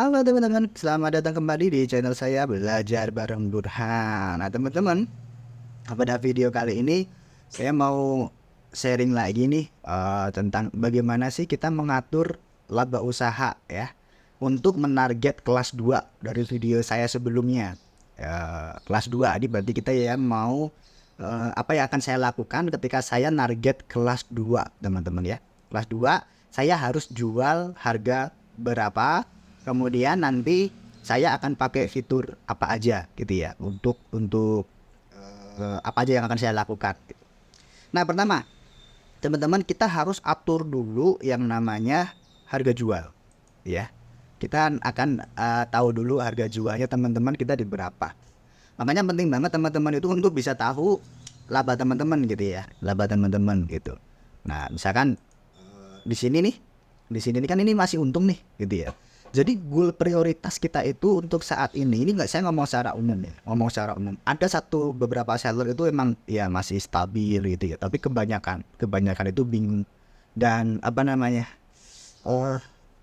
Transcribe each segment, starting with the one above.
Halo teman-teman, selamat datang kembali di channel saya Belajar Bareng Burhan. Nah teman-teman, pada video kali ini saya mau sharing lagi nih tentang bagaimana sih kita mengatur laba usaha ya untuk menarget kelas 2 dari video saya sebelumnya. Kelas 2 ini berarti kita ya mau apa yang akan saya lakukan ketika saya target kelas 2 teman-teman ya. Kelas 2 saya harus jual harga berapa, kemudian nanti saya akan pakai fitur apa aja gitu ya untuk apa aja yang akan saya lakukan gitu. Nah pertama teman-teman, kita harus atur dulu yang namanya harga jual ya. Kita akan tahu dulu harga jualnya teman-teman kita di berapa. Makanya penting banget teman-teman itu untuk bisa tahu laba teman-teman gitu ya, laba teman-teman gitu. Nah misalkan di sini nih kan ini masih untung nih gitu ya. Jadi goal prioritas kita itu untuk saat ini nggak, saya ngomong secara umum ya, ngomong secara umum. Ada beberapa seller itu emang ya masih stabil gitu ya, tapi kebanyakan itu bingung dan apa namanya,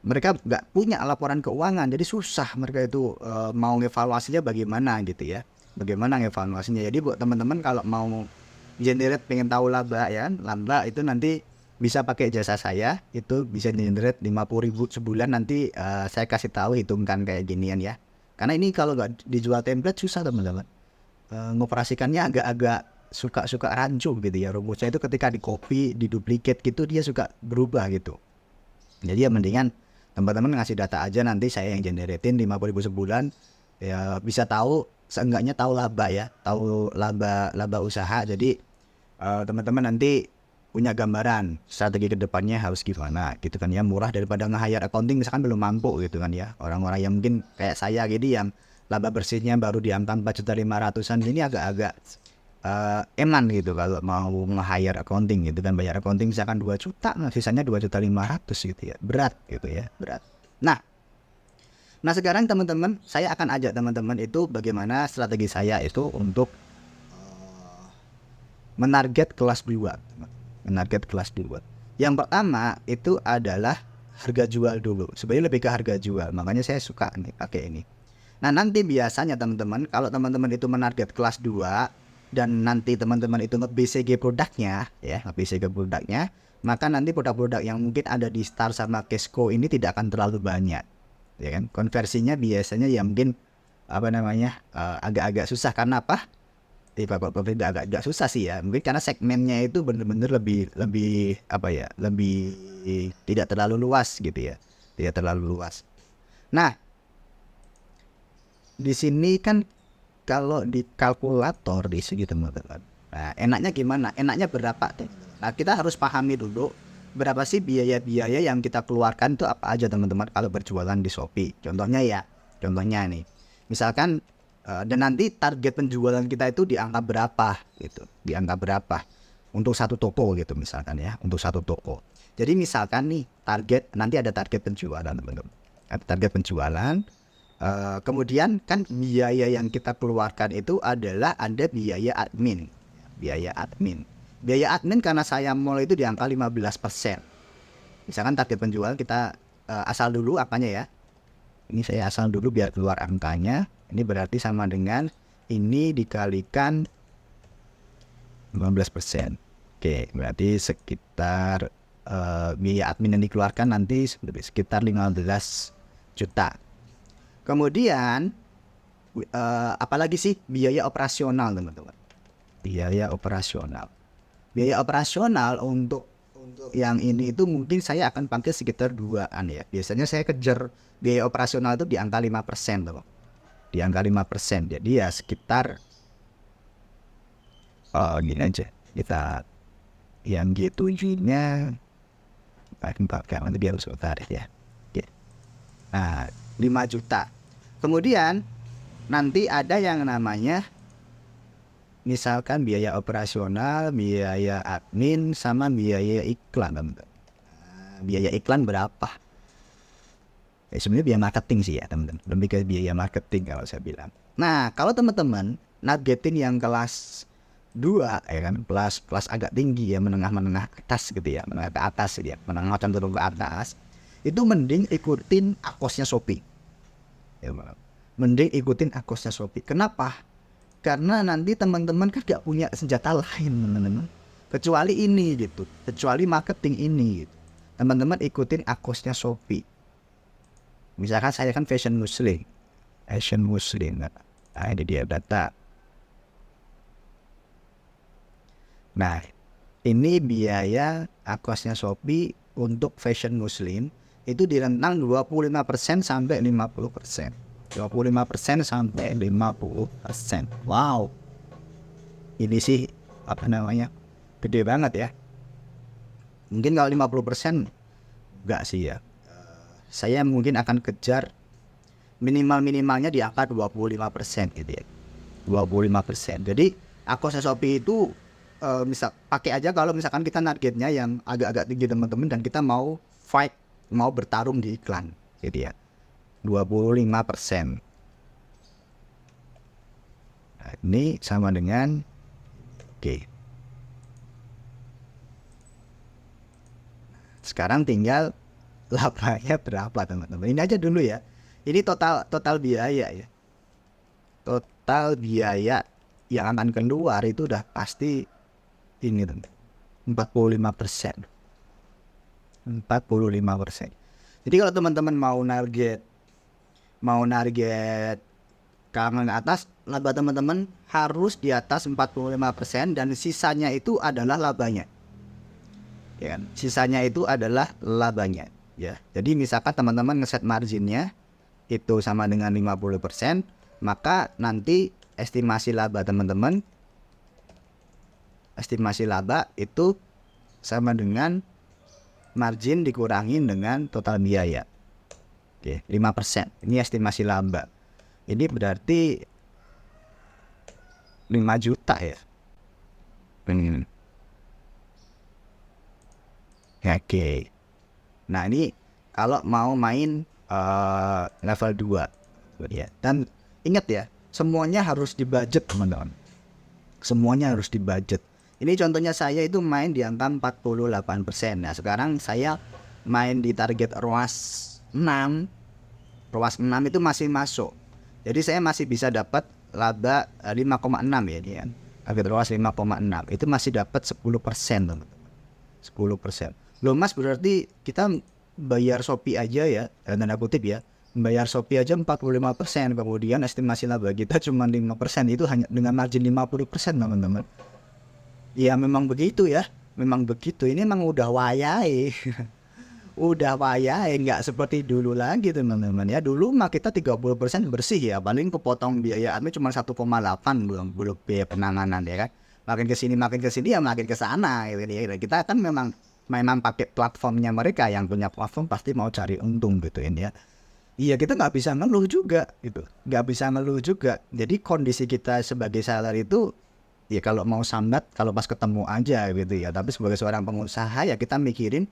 mereka nggak punya laporan keuangan, jadi susah mereka itu mau ngevaluasinya bagaimana gitu ya, bagaimana ngevaluasinya. Jadi buat teman-teman kalau mau generate pengen tahu laba ya, laba itu nanti bisa pakai jasa saya, itu bisa generate 50.000 sebulan. Nanti saya kasih tahu hitungkan kayak ginian ya. Karena ini kalau nggak dijual template susah teman-teman. Ngoperasikannya agak-agak suka rancu gitu ya. Rumusnya itu ketika di copy, di duplicate gitu dia suka berubah gitu. Jadi ya mendingan teman-teman ngasih data aja, nanti saya yang generatein 50.000 sebulan. Ya bisa tahu, seenggaknya tahu laba ya, tahu laba usaha. Jadi teman-teman nanti punya gambaran strategi kedepannya harus gimana gitu kan ya. Murah daripada nge-hire accounting misalkan belum mampu gitu kan ya. Orang-orang yang mungkin kayak saya gitu yang laba bersihnya baru di angka 4.500.000-an ini agak-agak eman gitu kalau mau nge-hire accounting gitu kan. Bayar accounting misalkan 2 juta, nah sisanya 2.500.000 gitu ya. Berat gitu ya, berat. Nah sekarang teman-teman, saya akan ajak teman-teman itu bagaimana strategi saya itu untuk menarget kelas 2. Menarget kelas 2. Yang pertama itu adalah harga jual dulu. Sebenarnya lebih ke harga jual, makanya saya suka nih pakai ini. Nah nanti biasanya teman-teman, kalau teman-teman itu menarget kelas 2 dan nanti teman-teman itu nge-BCG produknya ya, nge-BCG produknya, maka nanti produk-produk yang mungkin ada di Star sama Kesco ini tidak akan terlalu banyak ya kan. Konversinya biasanya ya mungkin apa namanya agak-agak susah. Karena apa? Bapak agak susah sih ya, mungkin karena segmennya itu bener-bener lebih apa ya, lebih tidak terlalu luas gitu ya, tidak terlalu luas. Nah di sini kan kalau di kalkulator di sini teman-teman, nah enaknya gimana, enaknya berapa tuh. Nah kita harus pahami dulu berapa sih biaya-biaya yang kita keluarkan itu apa aja teman-teman kalau berjualan di Shopee. Contohnya nih misalkan dan nanti target penjualan kita itu di angka berapa gitu, di angka berapa untuk satu toko gitu misalkan ya, untuk satu toko. Jadi misalkan nih nanti ada target penjualan teman-teman, ada target penjualan. Kemudian kan biaya yang kita keluarkan itu adalah ada biaya admin, biaya admin karena saya mulai itu di angka 15%. Misalkan target penjualan kita asal dulu apanya ya, ini saya asal dulu biar keluar angkanya. Ini berarti sama dengan ini dikalikan 15%. Oke, berarti sekitar biaya admin yang dikeluarkan nanti sekitar 15 juta. Kemudian apalagi sih biaya operasional teman-teman. Biaya operasional untuk yang ini itu mungkin saya akan pakai sekitar 2-an ya. Biasanya saya kejar biaya operasional itu di angka 5% teman. Di angka 5%. Jadi ya sekitar gini aja. Kita yang gitu nya nanti biar sebentar ya. Oke. Nah, 5 juta. Kemudian nanti ada yang namanya misalkan biaya operasional, biaya admin, sama biaya iklan teman-teman. Biaya iklan berapa? Sebenarnya biaya marketing sih ya teman-teman, lebih ke biaya marketing kalau saya bilang. Nah kalau teman-teman nargetin yang kelas 2 ya kan, kelas agak tinggi ya, menengah atas gitu ya, menengah ke atas gitu ya, menengah cenderung ke atas, itu mending ikutin akosnya Shopee. Ya, mending ikutin akosnya Shopee. Kenapa? Karena nanti teman-teman kan gak punya senjata lain, teman-teman, kecuali ini gitu, kecuali marketing ini gitu. Teman-teman ikutin akosnya Shopee. Misalkan saya kan fashion muslim. Nah, ini dia data. Nah, ini biaya akosnya Shopee untuk fashion muslim itu di rentang 25% sampai 50%. 25% sampai 50%. Wow. Ini sih apa namanya? Gede banget ya. Mungkin kalau 50% enggak sih ya. Saya mungkin akan kejar minimalnya di angka 25% gitu ya. 25%. Jadi akosnya Shopee itu misal pakai aja kalau misalkan kita targetnya yang agak-agak tinggi teman-teman dan kita mau fight, mau bertarung di iklan gitu ya. 25%. Nah, ini sama dengan oke. Sekarang tinggal labanya berapa teman-teman. Ini aja dulu ya. Ini total biaya ya. Total biaya yang akan keluar itu udah pasti ini teman. 45%. 45%. Jadi kalau teman-teman mau target kalangan atas, laba teman-teman harus di atas 45% dan sisanya itu adalah labanya. Ya kan? Sisanya itu adalah labanya. Ya. Jadi misalkan teman-teman ngeset marginnya itu sama dengan 50%, maka nanti estimasi laba teman-teman, estimasi laba itu sama dengan margin dikurangi dengan total biaya. Oke, 5%. Ini estimasi laba. Ini berarti 5 juta ya. Oke. Nah, ini kalau mau main level 2 ya. Dan ingat ya, semuanya harus dibudget teman-teman. Semuanya harus dibudget. Ini contohnya saya itu main di angka 48%. Nah, sekarang saya main di target ROAS 6. ROAS 6 itu masih masuk. Jadi saya masih bisa dapat laba 5,6 ya dia. Target ROAS 5,6. Itu masih dapat 10%, teman-teman. 10%. Loh Mas, berarti kita bayar Shopee aja ya, tanda kutip ya. Bayar Shopee aja 45%, kemudian estimasi laba kita cuma 5%, itu hanya dengan margin 50%, teman-teman. Ya memang begitu ya, memang begitu. Ini memang udah wayai. Udah wayai, nggak seperti dulu lagi teman-teman ya. Dulu mah kita 30% bersih ya, paling kepotong biaya admin cuma 1,8, belum biaya penanganan ya kan. Makin kesini ya makin kesana gitu ya. Kita kan memang pakai platformnya mereka, yang punya platform pasti mau cari untung gitu ya. Iya, kita nggak bisa ngeluh juga gitu, nggak bisa ngeluh juga. Jadi kondisi kita sebagai seller itu ya kalau mau sambat kalau pas ketemu aja gitu ya. Tapi sebagai seorang pengusaha ya kita mikirin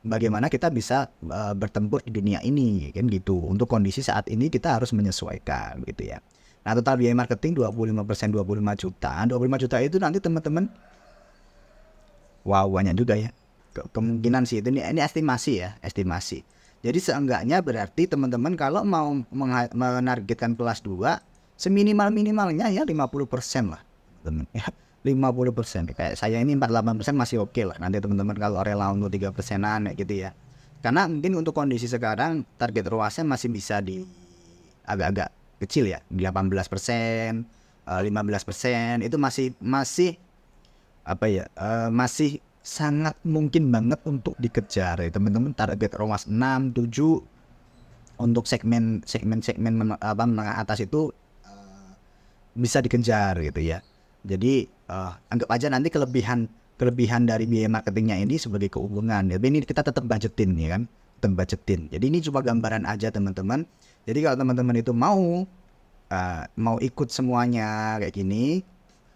bagaimana kita bisa bertempur di dunia ini kan gitu. Untuk kondisi saat ini kita harus menyesuaikan gitu ya. Nah, total biaya marketing 25%, 25 juta. 25 juta itu nanti teman-teman, wow, banyak juga ya. Kemungkinan sih itu ini estimasi ya, estimasi. Jadi seenggaknya berarti teman-teman kalau mau menargetkan kelas 2 seminimal-minimalnya ya 50% lah. Teman ya. 50%. Kayak saya ini 48% masih oke lah. Nanti teman-teman kalau rela untuk 3%-an gitu ya. Karena mungkin untuk kondisi sekarang target ROAS-nya masih bisa di agak-agak kecil ya, 18%, 15%, itu masih apa ya, masih sangat mungkin banget untuk dikejar ya teman-teman. Target ROAS 6, 7 untuk segmen menengah atas itu bisa dikejar gitu ya. Jadi anggap aja nanti kelebihan dari biaya marketingnya ini sebagai keuntungan. Tapi ini kita tetap budgetin ya kan, tetap budgetin. Jadi ini cuma gambaran aja teman-teman. Jadi kalau teman-teman itu mau ikut semuanya kayak gini,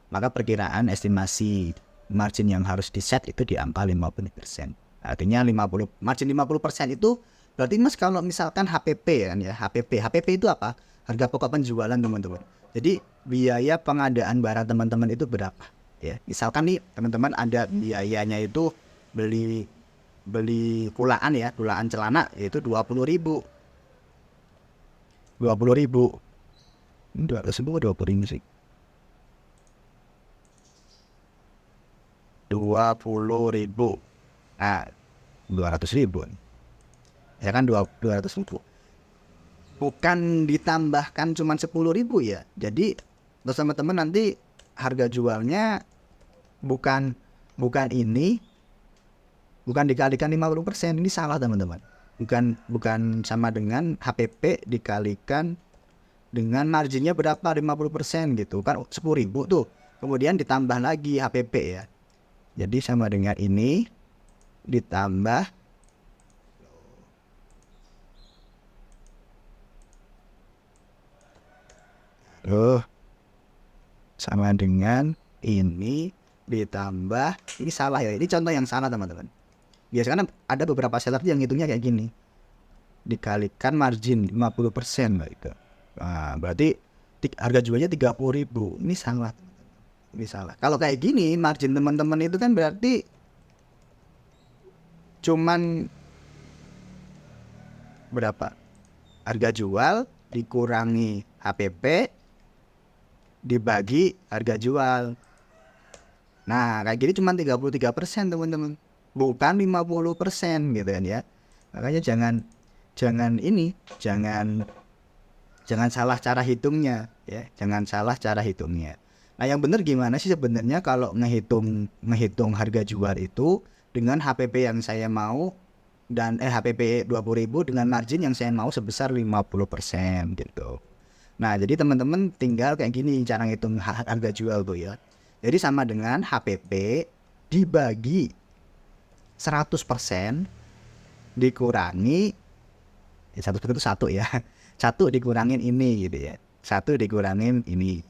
maka perkiraan estimasi margin yang harus di set itu di angka 50%. Artinya 50 margin 50% itu berarti Mas kalau misalkan HPP kan ya, HPP itu apa? Harga pokok penjualan teman-teman. Jadi biaya pengadaan barang teman-teman itu berapa? Ya, misalkan nih teman-teman ada biayanya itu beli kulaan ya, kulaan celana itu 20.000. 20.000. Ini 200.000 atau 20.000 sih? 20.000. Nah, 200.000. Ya kan 200.000. Bukan ditambahkan cuma 10.000 ya. Jadi terus teman-teman nanti harga jualnya bukan bukan ini, bukan dikalikan 50%. Ini salah teman-teman. Bukan sama dengan HPP dikalikan dengan marginnya berapa 50% gitu kan, 10.000 tuh. Kemudian ditambah lagi HPP ya. Jadi sama dengan ini ditambah sama dengan ini ditambah, ini salah ya. Ini contoh yang salah teman-teman. Biasanya ada beberapa seller yang hitungnya kayak gini. Dikalikan margin 50% gitu. Nah, berarti harga jualnya 30.000. Ini salah. Ini salah. Kalau kayak gini margin teman-teman itu kan berarti cuman berapa? Harga jual dikurangi HPP dibagi harga jual. Nah, kayak gini cuma 33% teman-teman. Bukan 50% gitu kan ya. Makanya jangan salah cara hitungnya ya. Jangan salah cara hitungnya. Nah, yang benar gimana sih sebenarnya kalau ngehitung harga jual itu dengan HPP yang saya mau dan HPP 20.000 dengan margin yang saya mau sebesar 50% gitu. Nah, jadi teman-teman tinggal kayak gini cara ngitung harga jual tuh ya. Jadi sama dengan HPP dibagi 100% dikurangi 100% itu 1 ya. 1 dikurangin ini gitu ya. 1 dikurangin ini.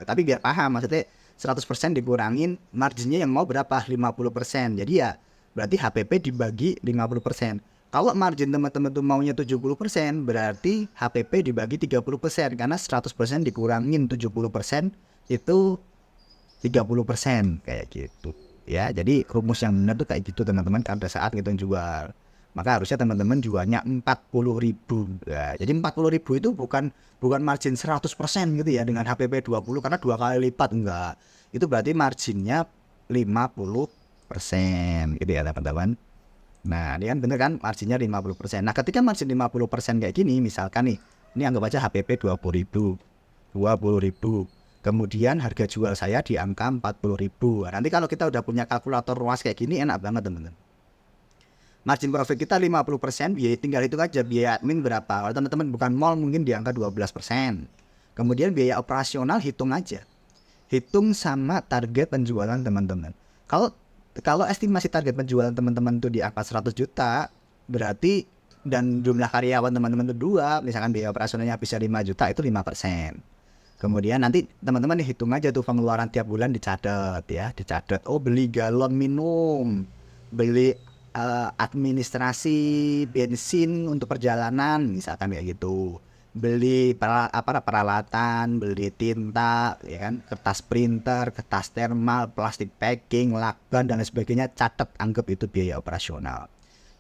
Tapi biar paham maksudnya 100% dikurangin marginnya yang mau berapa? 50%. Jadi ya berarti HPP dibagi 50%. Kalau margin teman-teman tuh maunya 70%, berarti HPP dibagi 30%. Karena 100% dikurangin 70% itu 30% kayak gitu. Ya, jadi rumus yang benar tuh kayak gitu teman-teman pada saat ngitung jual. Maka harusnya teman-teman jualnya 40.000. Ya, jadi 40.000 itu bukan margin 100% gitu ya dengan HPP 20 karena 2 kali lipat enggak. Itu berarti marginnya 50% gitu ya teman-teman. Nah, ini kan bener kan marginnya 50%. Nah, ketika margin 50% kayak gini, misalkan nih, ini anggap aja HPP 20.000. Kemudian harga jual saya di angka 40.000. Nanti kalau kita udah punya kalkulator luas kayak gini enak banget teman-teman. Margin profit kita 50%, biaya tinggal itu aja biaya admin berapa. Kalau teman-teman bukan mall mungkin di angka 12%. Kemudian biaya operasional hitung aja. Hitung sama target penjualan teman-teman. Kalau estimasi target penjualan teman-teman itu di angka 100 juta, berarti dan jumlah karyawan teman-teman itu 2, misalkan biaya operasionalnya bisa 5 juta, itu 5%. Kemudian nanti teman-teman hitung aja tuh pengeluaran tiap bulan dicatat ya, dicatat. Oh, beli galon minum, beli administrasi bensin untuk perjalanan, misalkan kayak gitu. Beli peralatan, beli tinta, ya kan, kertas printer, kertas thermal, plastik packing, lakban dan lain sebagainya, catat, anggap itu biaya operasional.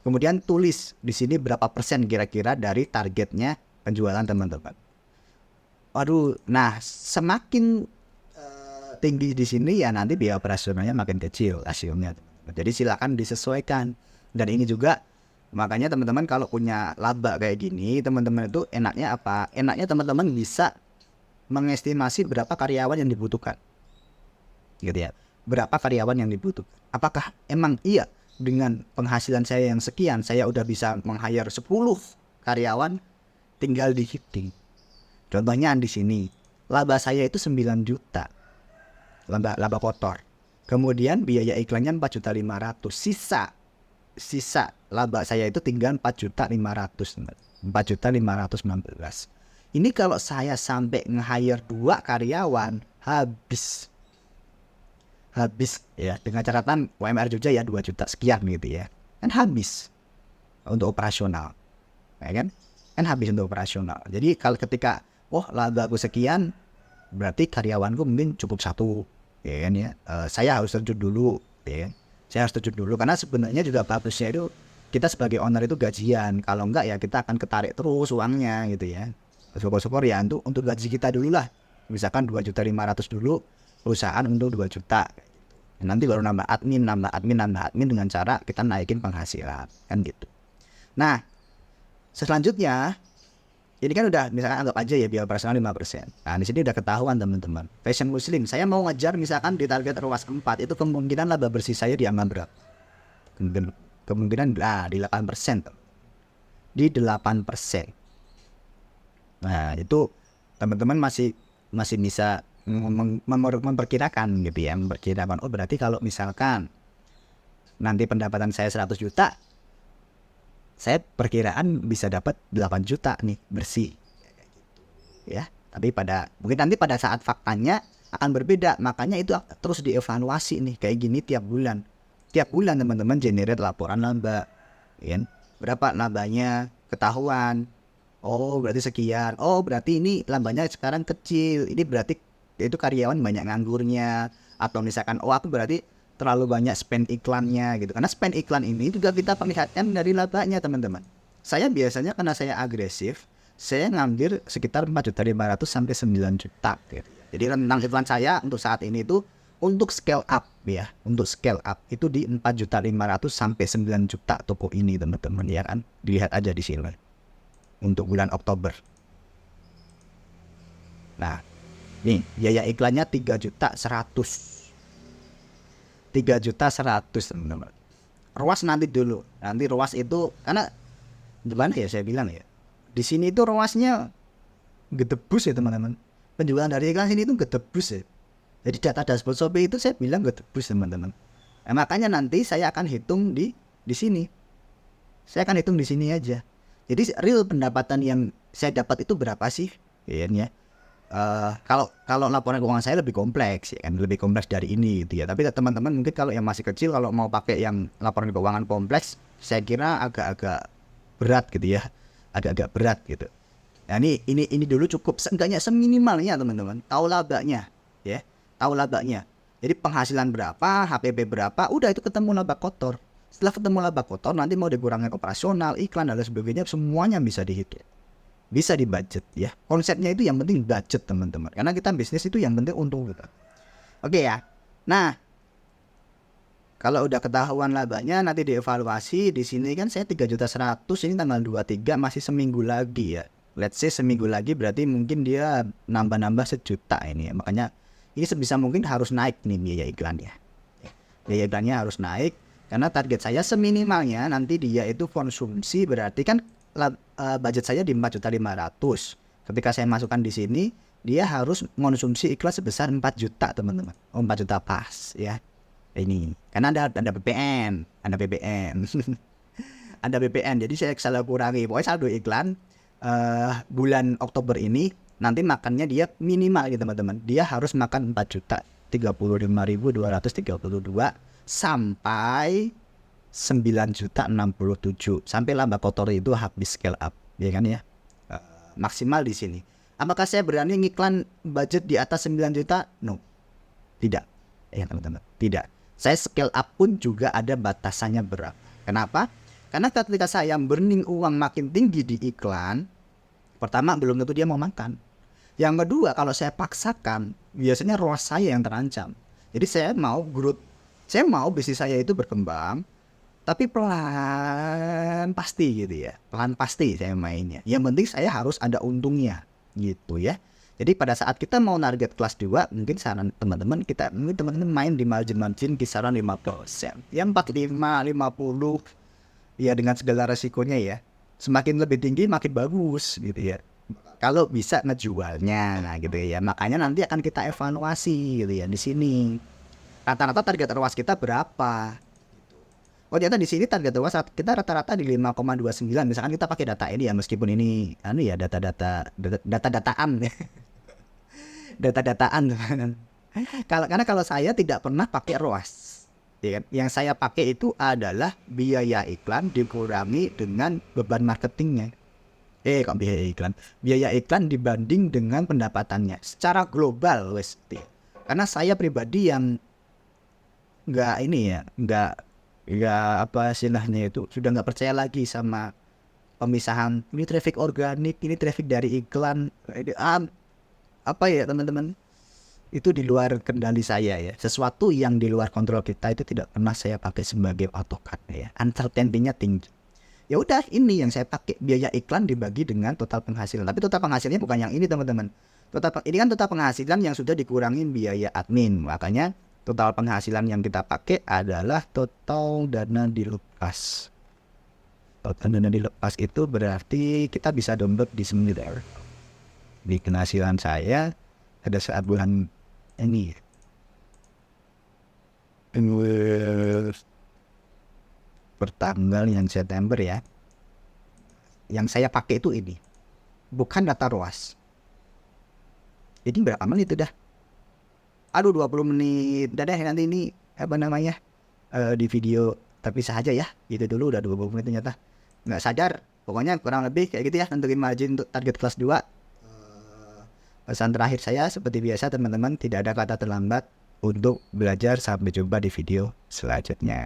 Kemudian tulis di sini berapa persen kira-kira dari targetnya penjualan teman-teman. Waduh, nah semakin tinggi di sini ya nanti biaya operasionalnya makin kecil hasilnya. Jadi silakan disesuaikan. Dan ini juga makanya teman-teman kalau punya laba kayak gini, teman-teman itu enaknya apa? Enaknya teman-teman bisa mengestimasi berapa karyawan yang dibutuhkan. Gitu ya. Berapa karyawan yang dibutuhkan. Apakah emang iya dengan penghasilan saya yang sekian, saya udah bisa meng-hire 10 karyawan, tinggal dihitung. Contohnya di sini, laba saya itu 9 juta. Laba kotor. Kemudian biaya iklannya 4.500.000. Sisa laba saya itu tinggal 4.500.000. 4.516. Ini kalau saya sampai nge-hire 2 karyawan, habis ya, dengan catatan UMR Jogja ya 2 juta sekian gitu ya. Kan habis untuk operasional. Ya kan habis untuk operasional. Jadi kalau ketika laba aku sekian, berarti karyawanku mungkin cukup 1, ya kan ya. Saya harus terjun dulu, ya. Saya harus terjun dulu karena sebenarnya juga bagusnya itu kita sebagai owner itu gajian. Kalau enggak ya kita akan ketarik terus uangnya gitu ya. syukur-syukur ya untuk gaji kita dulu lah, misalkan 2.500.000 dulu perusahaan untuk 2 juta. Nanti baru nambah admin dengan cara kita naikin penghasilan kan gitu. Nah selanjutnya ini kan udah misalkan anggap aja ya biaya operasional 5%. Nah di sini udah ketahuan teman-teman, fashion muslim saya mau ngejar misalkan di target ruas 4, itu kemungkinan laba bersih saya di angka berapa? Kemungkinan di 8%, di 8%. Nah itu teman-teman masih bisa memperkirakan gitu ya, memperkirakan oh berarti kalau misalkan nanti pendapatan saya 100 juta, saya perkiraan bisa dapat 8 juta nih bersih ya. Tapi mungkin nanti pada saat faktanya akan berbeda, makanya itu terus dievaluasi nih kayak gini tiap bulan teman-teman generate laporan laba ya. Berapa labanya ketahuan, oh berarti sekian, oh berarti ini labanya sekarang kecil, ini berarti itu karyawan banyak nganggurnya, atau misalkan oh aku berarti terlalu banyak spend iklannya gitu. Karena spend iklan ini juga kita perlihatkan dari labanya teman-teman. Saya biasanya karena saya agresif, saya ngambil sekitar 4.500.000 sampai 9 juta gitu. Jadi rentang iklan saya untuk saat ini itu untuk scale up ya, untuk scale up itu di 4.500.000 sampai 9 juta toko ini teman-teman ya kan. Dilihat aja di sini untuk bulan Oktober. Nah nih biaya iklannya 3.100.000 teman-teman. Ruas nanti dulu, nanti ruas itu karena gimana ya saya bilang ya, di sini itu ruasnya gedebus ya teman-teman, penjualan dari iklan sini itu gedebus ya. Jadi data dashboard Shopee itu saya bilang gedebus teman-teman. Nah, makanya nanti saya akan hitung di sini, saya akan hitung di sini aja. Jadi real pendapatan yang saya dapat itu berapa sih ya. Kalau laporan keuangan saya lebih kompleks ya kan, lebih kompleks dari ini gitu ya. Tapi teman-teman mungkin kalau yang masih kecil, kalau mau pakai yang laporan keuangan kompleks, saya kira agak-agak berat gitu ya, agak-agak berat gitu. Nah ini dulu cukup, seenggaknya seminimalnya teman-teman tahu labanya ya, tahu labanya. Jadi penghasilan berapa, HPP berapa, udah itu ketemu laba kotor. Setelah ketemu laba kotor, nanti mau dikurangin operasional, iklan dan lain sebagainya, semuanya bisa dihitung, bisa di budget ya. Konsepnya itu yang penting budget teman-teman, karena kita bisnis itu yang penting untung kita. Oke ya. Nah kalau udah ketahuan labanya nanti dievaluasi. Di sini kan saya 3.100.000, ini tanggal 23, masih seminggu lagi ya. Let's say seminggu lagi berarti mungkin dia nambah-nambah 1 juta ini ya. Makanya ini sebisa mungkin harus naik nih biaya iklannya. Biaya iklannya harus naik karena target saya seminimalnya nanti dia itu konsumsi, berarti kan budget saya di 4.500.000. Ketika saya masukkan di sini, dia harus mengonsumsi iklan sebesar 4 juta teman-teman. 4 juta pas ya. Ini karena ada BPN, ada BPN. Jadi saya salah kurangi. Pokoknya saldo iklan bulan Oktober ini nanti makannya dia minimal gitu teman-teman. Dia harus makan 4.035.232 sampai 9.067 sampai laba kotor itu habis scale up ya kan ya. Maksimal di sini. Apakah saya berani ngiklan budget di atas 9 juta? No. Tidak. Ya teman-teman, tidak. Saya scale up pun juga ada batasannya berapa. Kenapa? Karena ketika saya burning uang makin tinggi di iklan, pertama belum tentu dia mau makan. Yang kedua, kalau saya paksakan, biasanya ROAS saya yang terancam. Jadi saya mau growth, saya mau bisnis saya itu berkembang, tapi pelan pasti gitu ya. Pelan pasti saya mainnya. Yang penting saya harus ada untungnya gitu ya. Jadi pada saat kita mau target kelas 2, mungkin saran teman-teman main di margin kisaran 5%. Ya 45, 50 ya dengan segala resikonya ya. Semakin lebih tinggi makin bagus gitu ya. Kalau bisa ngejualnya, nah gitu ya. Makanya nanti akan kita evaluasi gitu ya di sini. Rata-rata target ROAS kita berapa? Oh ternyata di sini target ROAS kita rata-rata di 5,29. Misalkan kita pakai data ini ya, meskipun ini ya data-dataan data-dataan. Karena kalau saya tidak pernah pakai ROAS ya kan? Yang saya pakai itu adalah biaya iklan dikurangi dengan beban marketingnya. Biaya iklan dibanding dengan pendapatannya secara global wes. Karena saya pribadi yang nggak apa istilahnya itu, sudah nggak percaya lagi sama pemisahan ini traffic organik, ini traffic dari iklan, ini, apa ya teman-teman, itu di luar kendali saya ya. Sesuatu yang di luar kontrol kita itu tidak pernah saya pakai sebagai patokan ya. Uncertainty-nya tinggi. Ya udah, ini yang saya pakai, biaya iklan dibagi dengan total penghasilan. Tapi total penghasilannya bukan yang ini teman-teman. Ini kan total penghasilan yang sudah dikurangin biaya admin. Makanya total penghasilan yang kita pakai adalah total dana dilepas. Total dana dilepas itu berarti kita bisa download di Smiler. Di penghasilan saya pada saat bulan ini pertanggal yang September ya, yang saya pakai itu ini bukan data ROAS. Jadi berapa menit udah? Aduh, 20 menit. Dadah, nanti ini apa namanya di video terpisah aja ya. Gitu dulu udah 20 menit ternyata. Nggak sadar. Pokoknya kurang lebih kayak gitu ya, tentuin margin untuk target kelas 2. Pesan terakhir saya seperti biasa teman-teman, tidak ada kata terlambat untuk belajar. Sampai jumpa di video selanjutnya.